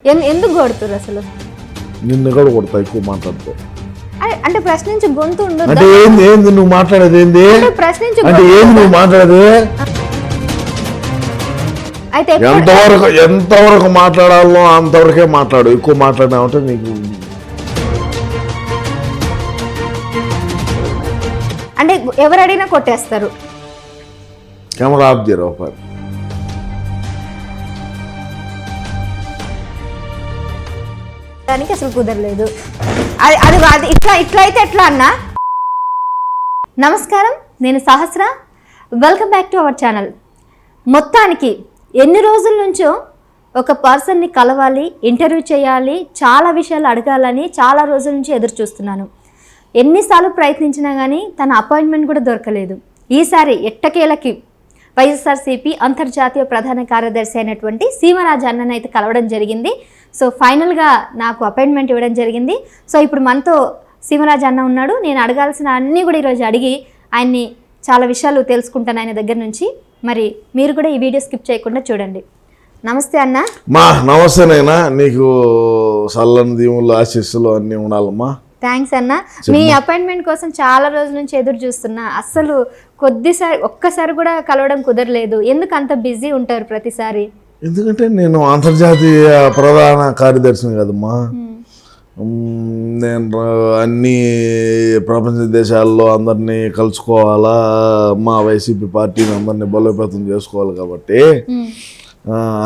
ఎందుకు కొడుతురు అసలు? నిన్ను కూడా కొడతా ఎక్కువ మాట్లాడితే. అంటే ప్రశ్నించి గొంతు ఉండదు. అంటే ఏంది ఏంది నువ్వు మాట్లాడేది ఏంది? ప్రశ్నించి అంటే ఏంది నువ్వు మాట్లాడేది? అయితే ఎంతవరకు మాట్లాడాలో అంతవరకే మాట్లాడు. ఎక్కువ మాట్లాడినావంటే నీకు అంటే ఎవరు అడిగినా కొట్టేస్తారు. కెమెరా ఆఫ్ చేయరు ఒకసారి. దానికి అసలు కుదరలేదు. అది ఇట్లా అయితే ఎట్లా అన్నా? నమస్కారం, నేను Sahasra. Welcome back to our channel. మొత్తానికి ఎన్ని రోజుల నుంచో ఒక పర్సన్ని కలవాలి, ఇంటర్వ్యూ చేయాలి, చాలా విషయాలు అడగాలని చాలా రోజుల నుంచి ఎదురు చూస్తున్నాను. ఎన్నిసార్లు ప్రయత్నించినా కానీ తన అపాయింట్మెంట్ కూడా దొరకలేదు. ఈసారి ఎట్టకేలకి వైఎస్ఆర్సీపీ అంతర్జాతీయ ప్రధాన కార్యదర్శి అయినటువంటి సీమరాజు అన్నను అయితే కలవడం జరిగింది. సో ఫైనల్గా నాకు అపాయింట్మెంట్ ఇవ్వడం జరిగింది. సో ఇప్పుడు మనతో సీమరాజు అన్న ఉన్నాడు. నేను అడగాల్సిన అన్నీ కూడా ఈరోజు అడిగి ఆయన్ని చాలా విషయాలు తెలుసుకుంటాను ఆయన దగ్గర నుంచి. మరి మీరు కూడా ఈ వీడియో స్కిప్ చేయకుండా చూడండి. నమస్తే అన్న. మా నమస్తేనైనా, నీకు సల్లని దీవులు ఆశీస్సులు అన్నీ ఉండాలమ్మా. థ్యాంక్స్ అన్న. మీ అపాయింట్మెంట్ కోసం చాలా రోజుల నుంచి ఎదురు చూస్తున్నా. అస్సలు ఒక్కసారి కూడా కలవడం కుదరలేదు. ఎందుకు అంత బిజీ ఉంటారు ప్రతిసారి? ఎందుకంటే నేను అంతర్జాతీయ ప్రధాన కార్యదర్శిని కదమ్మా. నేను అన్ని ప్రపంచ దేశాల్లో అందరినీ కలుసుకోవాలా, మా వైసీపీ పార్టీని అందరినీ బలోపేతం చేసుకోవాలి కాబట్టి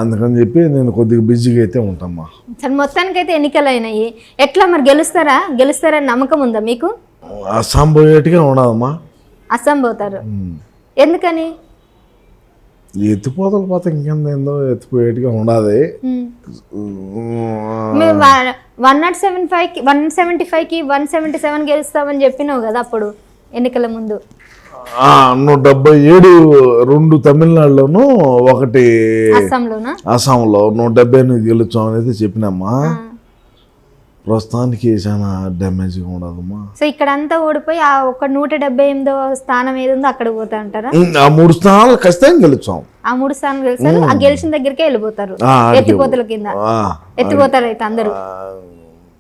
అందుకని చెప్పి నేను కొద్దిగా బిజీగా అయితే ఉంటామ్మా. సరే, మొత్తానికైతే ఎన్నికలు అయినాయి. ఎట్లా మరి గెలుస్తారని నమ్మకం ఉందా మీకు? అస్సాం పోయేట్టుగా ఉండదమ్మా. అస్సాం పోతారు? ఎందుకని? ఎత్తిపోతలు పోతే ఇంకేందో ఎత్తిపోయేట్టుగా ఉండదు. 175కి 177 గెలుస్తామని చెప్పినావు కదా అప్పుడు ఎన్నికల ముందు. 177, 2 తమిళనాడులోను, 1 అస్సాంలో 178 గెలుచాం అనేది చెప్పినమ్మా. ప్రస్తుతానికి చాలా డ్యామేజ్గా ఉండదమ్మా. సో ఇక్కడ అంతా ఓడిపోయి ఆ ఒక 178వ స్థానం ఏది ఉందో అక్కడ పోతా అంటారా? ఆ 3 స్థానాలు ఖచ్చితంగా గెలుచాం. ఆ 3 స్థానాలు గెలిచారు. ఆ గెలిచిన దగ్గరికే వెళ్ళిపోతారు, ఎత్తిపోతల కింద ఎత్తిపోతారు. అయితే అందరూ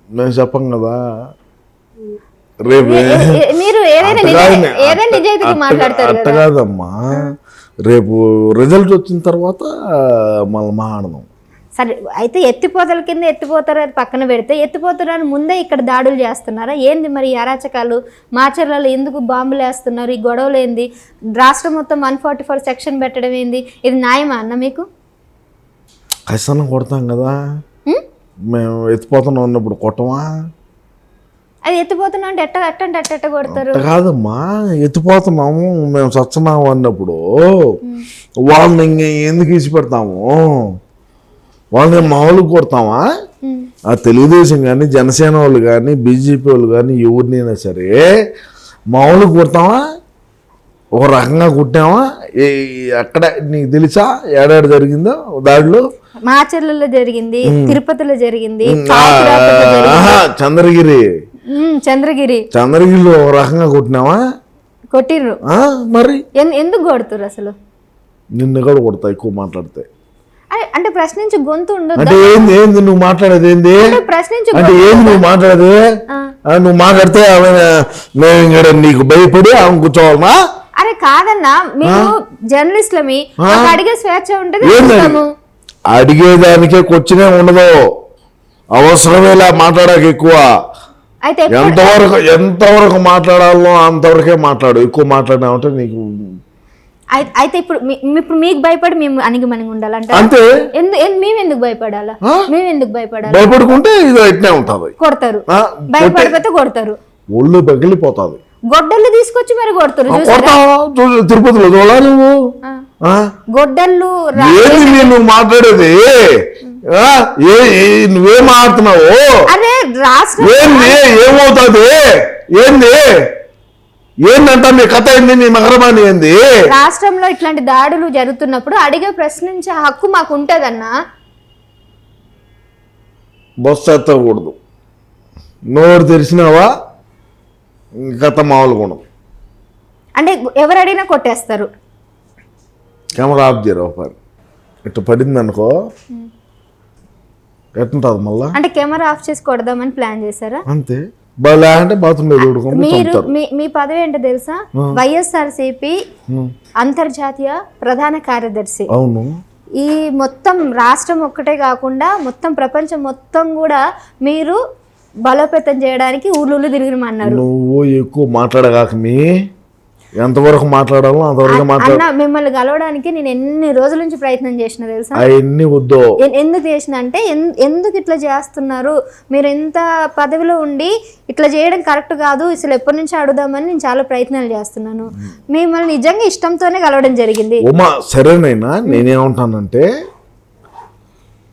మేము చెప్పం కదా. రేపు మీరు ఏదైనా నిజాయితీగా మాట్లాడతారు అట్ట కాదమ్మా. రేపు రిజల్ట్ వచ్చిన తర్వాత మళ్ళీ మాట్లాడదాం. సరే, అయితే ఎత్తిపోతల కింద ఎత్తిపోతారు అది పక్కన పెడితే, ఎత్తిపోతారని ముందే ఇక్కడ దాడులు చేస్తున్నారా ఏంది? మరి అరాచకాలు మాచర్లలో ఎందుకు బాంబులు వేస్తున్నారు? ఈ గొడవలు ఏంది? రాష్ట్రం మొత్తం 144 సెక్షన్ పెట్టడం ఏంది? ఇది న్యాయమా అన్న మీకు? ఖచ్చితంగా కొడతాం కదా. మేము ఎత్తిపోతున్నాం ఉన్నప్పుడు కొట్టమా? అది ఎత్తిపోతున్నా అంటే ఎట్ట కొడతారు? కాదమ్మా, ఎత్తిపోతున్నాము మేము సత్సనాము అన్నప్పుడు వాళ్ళని ఎందుకు ఇచ్చి పెడతాము? వాళ్ళని మామూలుగా కొడతామా? ఆ తెలుగుదేశం కానీ, జనసేన వాళ్ళు కానీ, బీజేపీ వాళ్ళు కానీ ఎవరినైనా సరే మామూలుగా కొడతామా? ఒక రకంగా కుట్టామా? అక్కడ నీకు తెలుసా ఏడాది జరిగిందో దాడిలో? మాచర్లలో జరిగింది, తిరుపతిలో జరిగింది, చంద్రగిరిలో ఒక రకంగా కొట్టినావా? కొట్టిర్రు. మరి ఎందుకు కొడుతురు అసలు? నిన్ను కూడా కొడతా ఎక్కువ మాట్లాడితే. అంటే ప్రశ్నించి గొంతు ఉండదు. అంటే ఏంది ఏంది నువ్వు మాట్లాడేది ఏంది? ప్రశ్నించి అంటే ఏంది నువ్వు మాట్లాడేది? నువ్వు మాట్లాడితే మేము ఇక్కడ నీకు భయపడి ఆమె కూర్చోవాలనా? అరే కాదన్నా, మీరు జర్నలిస్టులమి, అడిగే స్వేచ్ఛ ఉంటుంది. అడిగేదానికే కొచ్చినే ఉండదు, అవసరమేలా మాట్లాడాక ఎక్కువ. అయితే ఎంతవరకు మాట్లాడాలో అంతవరకే మాట్లాడు. ఎక్కువ మాట్లాడినావంటే నీకు. అయితే ఇప్పుడు మీకు భయపడి మేము అణిగిమణిగి ఉండాలంటే అంతే. మేము ఎందుకు భయపడాలా? మేము ఎందుకు భయపడాలి? భయపడుకుంటే ఇది ఇట్నే ఉంటుంది. కొడతారు, భయపడిపోతే కొడతారు, ఒళ్ళు పగిలిపోతుంది. గొడ్డళ్ళు తీసుకొచ్చి మరి కొడతారు. తిరుపతిలో చూడాలి నువ్వు గొడ్డళ్ళు. నువ్వు మాట్లాడేది నువ్వేం మాట్లాడుతున్నావు? అరే రాష్ట్రం ఏమవుతుంది? ఏందంట మీ కథ ఏంది? నీ మగరమాని ఏంది? రాష్ట్రంలో ఇట్లాంటి దాడులు జరుగుతున్నప్పుడు అడిగే ప్రశ్నించే హక్కు మాకు ఉంటదన్నా. బస్సు ఎత్తకూడదు. నోరు తెరిచినావా కథ మామూలుగా ఉండదు. అంటే ఎవరు అడిగినా కొట్టేస్తారు. కెమెరా ఆఫ్ చేయరు ఒకసారి. ఇట్లా పడింది అనుకో, ఎట్లుంటుంది మళ్ళా అంటే కెమెరా ఆఫ్ చేసి కొడదామని ప్లాన్ చేశారా? అంతే. అంటే బాత్రూమ్ మీరు మీ పదవి ఏంటో తెలుసా? వైఎస్ఆర్సీపీ అంతర్జాతీయ ప్రధాన కార్యదర్శి. అవును. ఈ మొత్తం రాష్ట్రం ఒక్కటే కాకుండా మొత్తం ప్రపంచం మొత్తం కూడా మీరు బలోపేతం చేయడానికి ఊళ్ళు తిరిగిమన్నారు. నువ్వు ఎక్కువ మాట్లాడగాక ఎంతవరకు మాట్లాడాలో అంతవరకు అన్న మిమ్మల్ని కలవడానికి నేను ఎన్ని రోజుల నుంచి ప్రయత్నం చేసిన తెలుసా? అవన్నీ వద్దు. ఎందుకు చేసిన అంటే ఎందుకు ఇట్లా చేస్తున్నారు, మీరు ఎంత పదవిలో ఉండి ఇట్లా చేయడం కరెక్ట్ కాదు, అసలు ఎప్పటి నుంచి అడుగుదామని నేను చాలా ప్రయత్నాలు చేస్తున్నాను. మిమ్మల్ని నిజంగా ఇష్టంతోనే కలవడం జరిగింది. ఉమా సరేనైనా నేనేమంటానంటే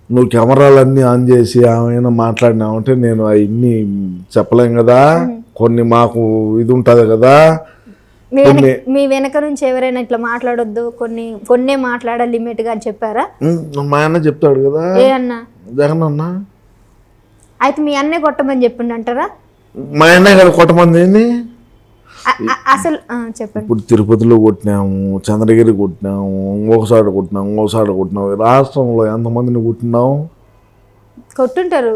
నువ్వు కెమెరాలన్నీ ఆన్ చేసి ఏమైనా మాట్లాడినావంటే నేను అవన్నీ చెప్పలేం కదా. కొన్ని మాకు ఇది ఉంటుంది కదా. మీ వెనక నుంచి ఎవరైనా ఇట్లా మాట్లాడొద్దు, కొన్నే మాట్లాడాలి లిమిట్ గా అని చెప్పారా? మా అన్న చెప్తాడు కదా. ఏ అన్న? జగన్ అన్న. అయితే మీ అన్నే కొట్టమని చెప్పిండు అంటారా? మా అన్న కదా కొట్టమంది ఏంది అసలు చెప్పండి. ఇప్పుడు తిరుపతిలో కొట్టినాము, చంద్రగిరి కొట్టినాము, ఇంకొకసారి కొట్టినాము. రాష్ట్రంలో ఎంతమందిని కొట్టినాము? కొట్టుంటారు.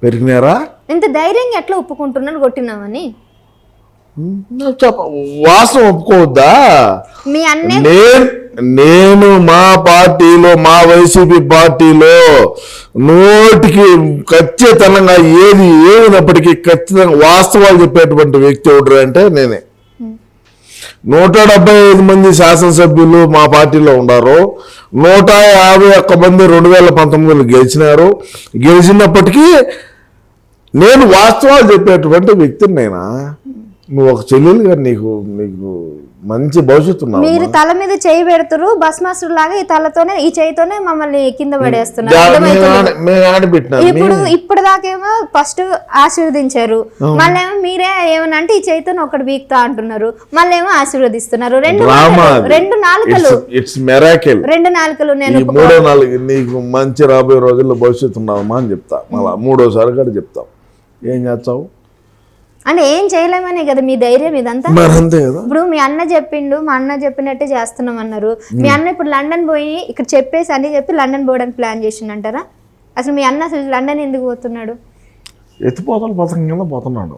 పెరిగినారా? ఇంత ధైర్యంగా ఎట్లా ఒప్పుకుంటున్నాను కొట్టినామని? వాస్తవం ఒప్పుకోవద్దా? మీ అన్నే నేను మా పార్టీలో, మా వైసీపీ పార్టీలో నోటికి ఖచ్చితంగా ఏదినప్పటికీ ఖచ్చితంగా వాస్తవాలు చెప్పేటువంటి వ్యక్తి ఒకటి అంటే నేనే. 175 మంది శాసనసభ్యులు మా పార్టీలో ఉన్నారు. 151 మంది 2019లో గెలిచినారు. గెలిచినప్పటికీ నేను వాస్తవాలు చెప్పేటువంటి వ్యక్తిని. నేనా? నువ్వు ఒక చెల్లెలుగా నీకు మంచి భవిష్యత్తు ఉన్నావు. మీరు తల మీద చేయి పెడతారు భస్మాసురు లాగా, ఈ తలతోనే ఈ చేయితోనే మమ్మల్ని కింద పడేస్తున్నారు. ఇప్పుడు దాకేమో ఫస్ట్ ఆశీర్వదించారు, మళ్ళేమో మీరే ఏమన్నా అంటే ఈ చేయితోనే ఒకటి వీక్తా అంటున్నారు, మళ్ళీ ఏమో ఆశీర్వదిస్తున్నారు. రెండు నాలుకలు. రెండు నాలుకలు. నేను 3వ నాలుగు నీకు మంచి రాబోయే రోజుల్లో భవిష్యత్తు ఉన్నావమ్మా అని చెప్తా. మళ్ళా 3వసారి కూడా చెప్తాం. ఏం చేస్తావు అంటే ఏం చేయలేమనే కదా మీ ధైర్యం ఇదంతా. ఇప్పుడు మీ అన్న చెప్పిండు, మా అన్న చెప్పినట్టే చేస్తున్నాం అన్నారు. మీ అన్న ఇప్పుడు లండన్ పోయి ఇక్కడ చెప్పేసి అన్ని చెప్పి లండన్ పోవడానికి ప్లాన్ చేసిండంటారా? అసలు మీ అన్న అసలు లండన్ ఎందుకు పోతున్నాడు? ఎత్తిపోతల పథకం కింద పోతున్నాడు.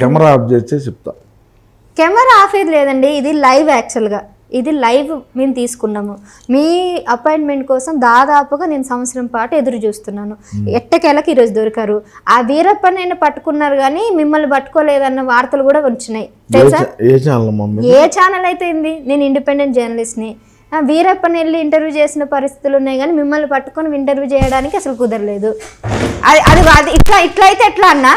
కెమెరా ఆఫ్ చేస్తే చెప్తా. కెమెరా ఆఫ్ ఏది లేదండి, ఇది లైవ్. యాక్చువల్గా ఇది లైవ్ మేము తీసుకున్నాము. మీ అపాయింట్మెంట్ కోసం దాదాపుగా నేను సంవత్సరం పాటు ఎదురు చూస్తున్నాను. ఎట్టకేళ్ళకి ఈరోజు దొరికారు. ఆ వీరప్పనైనా పట్టుకున్నారు కానీ మిమ్మల్ని పట్టుకోలేదన్న వార్తలు కూడా వచ్చినాయి తెలుసా? ఏ ఛానల్ అయితే ఏంది, నేను ఇండిపెండెంట్ జర్నలిస్ట్ని. వీరప్పని వెళ్ళి ఇంటర్వ్యూ చేసిన పరిస్థితులు ఉన్నాయి కానీ మిమ్మల్ని పట్టుకొని ఇంటర్వ్యూ చేయడానికి అసలు కుదరలేదు. అది ఇట్లా అయితే ఎట్లా అన్నా?